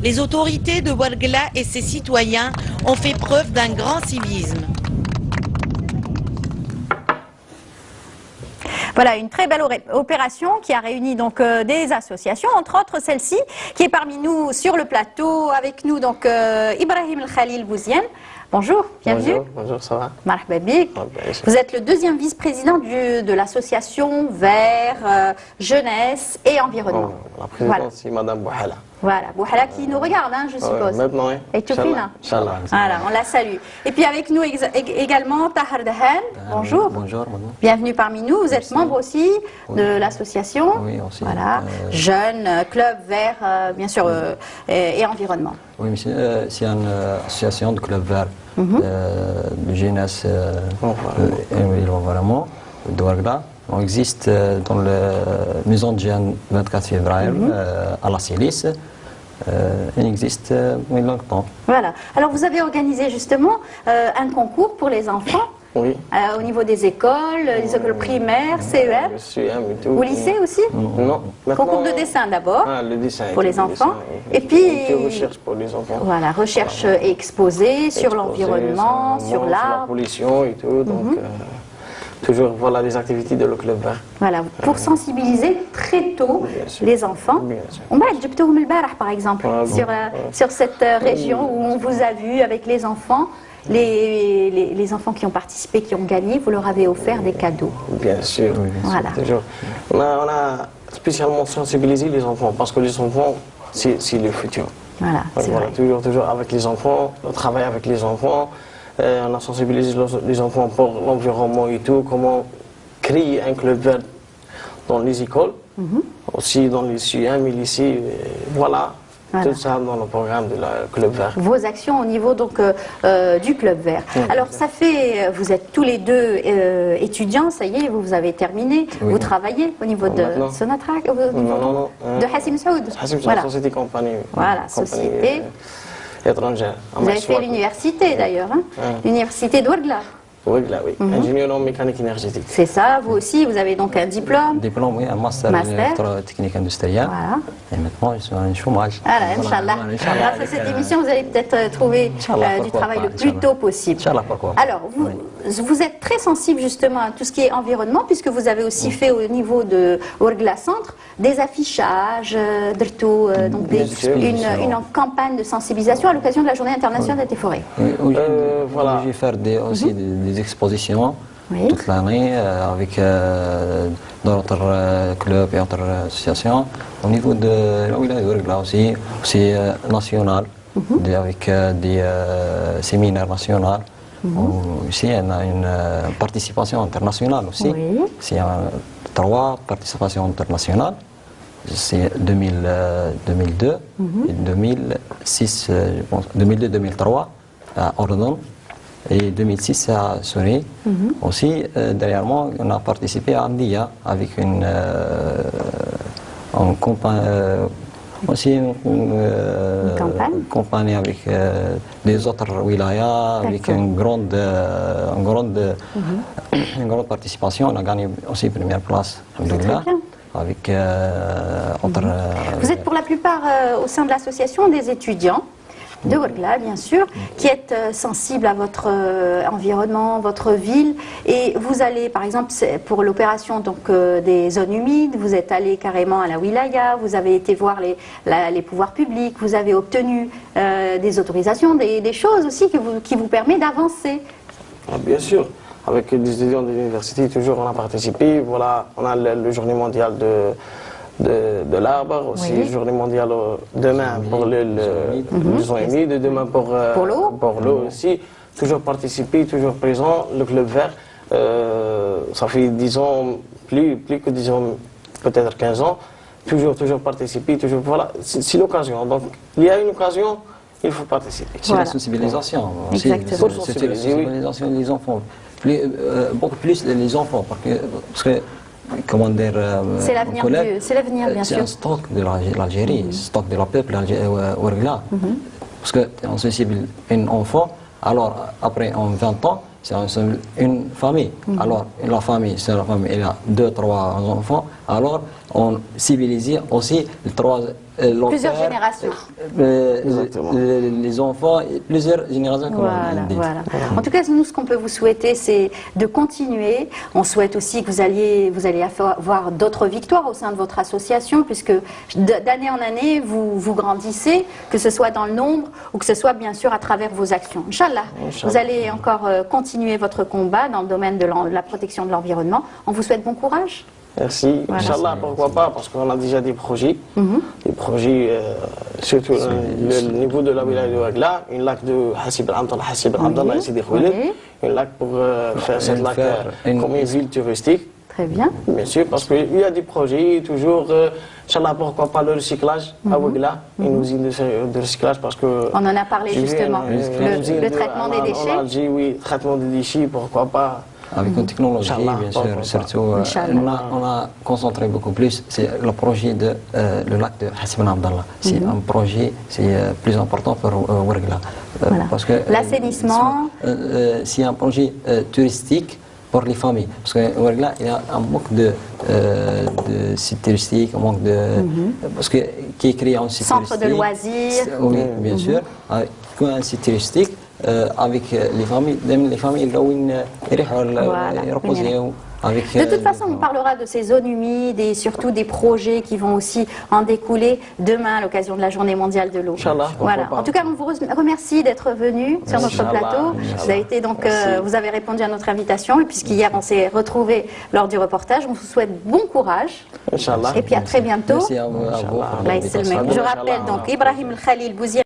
les autorités de Ouargla et ses citoyens ont fait preuve d'un grand civisme. Voilà, une très belle opération qui a réuni donc des associations, entre autres celle-ci, qui est parmi nous sur le plateau, avec nous donc Ibrahim El Khalil Bouziane. Bonjour, bienvenue. Bonjour, bonjour, ça va? Marhaba bik. Vous êtes le deuxième vice-président de l'association Vert, Jeunesse et Environnement. La présidente, c'est Madame Bouhala. Voilà, Bouhala qui nous regarde, hein, je suppose. Maintenant, oui. Et Toufina. Inch'Allah. Voilà, on la salue. Et puis avec nous également Tahar Dahan. Bonjour. Bonjour, madame. Bienvenue parmi nous. Vous êtes membre aussi de l'association. Oui, aussi. Voilà, Jeunes, Club Vert, bien sûr, et Environnement. Oui, c'est une association de club vert, de jeunesse et l'environnement de Ouargla. On existe dans la maison de jeunes 24 février à la Célis. Il existe longtemps. Voilà. Alors vous avez organisé justement un concours pour les enfants. Oui. Au niveau des écoles, les écoles primaires, CEM. Le CEM et tout. Au lycée aussi? Non. Concours de dessin d'abord, le dessin pour les enfants. Et puis recherche pour les enfants. Voilà, recherche et exposé sur l'environnement, sur la l'art. pollution et tout. Donc, toujours, voilà les activités de le club vert. Voilà, pour sensibiliser très tôt les enfants. Bien sûr. On va être par exemple, Ah, bon. sur cette région où on vous a vu avec les enfants. Les enfants qui ont participé, qui ont gagné, vous leur avez offert des cadeaux. Bien sûr. Oui, Voilà. Toujours. On a spécialement sensibilisé les enfants parce que les enfants, c'est le futur. Voilà, c'est vrai. Toujours avec les enfants, on travaille avec les enfants. On a sensibilisé les enfants pour l'environnement et tout, comment créer un club vert dans les écoles, aussi dans les CIEM et lycées. Voilà. Tout ça dans le programme de la Club Vert. Vos actions au niveau donc du Club Vert. Alors ça fait, vous êtes tous les deux étudiants, ça y est, vous avez terminé, vous travaillez au niveau de Sonatrach, au niveau de Hassim Saoud. Hassim Saoud, voilà. Société Compagnie. Voilà, société étrangère. Vous avez fait l'université d'ailleurs, hein, l'université d'Ouargla. Oui, là, oui. Ingénieur en mécanique énergétique. C'est ça, vous aussi, vous avez donc un diplôme. Diplôme, oui, un master en technique industrielle. Voilà. Et maintenant, je suis en chômage. Voilà, Inch'Allah. Grâce à cette émission, vous allez peut-être trouver du travail le plus tôt possible. Inch'Allah, pourquoi pas. Alors, vous êtes très sensible justement à tout ce qui est environnement, puisque vous avez aussi fait au niveau de Ouargla Centre des affichages, donc une campagne de sensibilisation à l'occasion de la Journée internationale des forêts. Voilà. Je vais faire aussi des expositions toute l'année avec d'autres clubs et autres associations. Au niveau de la wilaya d'Ouargla aussi national, avec des séminaires nationaux. Ici, on a une participation internationale aussi. C'est 3 participations internationales. C'est 2002 et 2006, je pense, 2002-2003 à Ordon et 2006 à Souris. Aussi, derrière moi, on a participé à Andia avec une campagne avec des autres wilayas, avec une grande participation. On a gagné aussi première place. Avec Vous êtes pour la plupart au sein de l'association des étudiants de Ouargla, bien sûr, qui êtes sensibles à votre environnement, votre ville, et vous allez, par exemple, pour l'opération donc des zones humides, vous êtes allé carrément à la wilaya, vous avez été voir les pouvoirs publics, vous avez obtenu des autorisations, des choses aussi qui vous permettent d'avancer. Bien sûr. Avec des étudiants de l'université, toujours on a participé. Voilà, on a le journée mondiale de l'arbre, aussi journée mondiale demain pour les zones humides, demain pour l'eau aussi. Toujours participer, toujours présent. Le club vert, ça fait 10 ans, plus que 10 ans, peut-être 15 ans. Toujours participer, toujours. Voilà, c'est l'occasion. Donc, il y a une occasion. Il faut participer. C'est la sensibilisation. Exactement. C'est la sensibilisation des enfants. Beaucoup plus les enfants, parce que comment dire, c'est l'avenir, bien sûr. C'est un stock de l'Algérie, stock de la peuple Ouargla. Parce qu'on sensibilise un enfant, alors après en 20 ans, c'est une famille. Alors, la famille, c'est la famille, il y a 2, 3 enfants. Alors, on civilise aussi plusieurs générations. Les enfants, plusieurs générations. Voilà. En tout cas, nous, ce qu'on peut vous souhaiter, c'est de continuer. On souhaite aussi que vous allez avoir d'autres victoires au sein de votre association, puisque d'année en année, vous grandissez, que ce soit dans le nombre ou que ce soit bien sûr à travers vos actions. Inch'Allah, vous allez encore continuer votre combat dans le domaine de la protection de l'environnement. On vous souhaite bon courage. Merci. Voilà. Inch'Allah, pourquoi pas, parce qu'on a déjà des projets. Des projets, surtout le niveau de la wilaya de Ouargla, une lac de Hassib al-Abdallah, une lac pour faire cette lac comme une ville touristique. Très bien. Bien sûr, parce qu'il y a des projets, toujours, Inch'Allah, pourquoi pas le recyclage à Ouargla, une usine de recyclage, parce que... On en a parlé justement, le traitement des déchets. En Algérie, oui, traitement des déchets, pourquoi pas. Avec une technologie, bien sûr, surtout, on a concentré beaucoup plus, c'est le projet de le lac de Hassib al-Abdallah. C'est un projet, c'est plus important pour Ouargla. Parce que l'assainissement, c'est un projet touristique pour les familles. Parce que Ouargla, il y a un manque de sites touristiques, un manque de... Parce que qui est créé un site touristique. Centre de loisirs. Oui, bien sûr. Un site touristique. Avec les familles, reposer. De toute façon, on parlera de ces zones humides et surtout des projets qui vont aussi en découler demain à l'occasion de la Journée mondiale de l'eau. Voilà. En tout cas, on vous remercie d'être venu sur notre plateau. Vous avez été donc, vous avez répondu à notre invitation et puisqu'hier on s'est retrouvés lors du reportage, on vous souhaite bon courage. Et puis à très bientôt. Merci à vous. Je rappelle donc Ibrahim El Khalil Bouzia.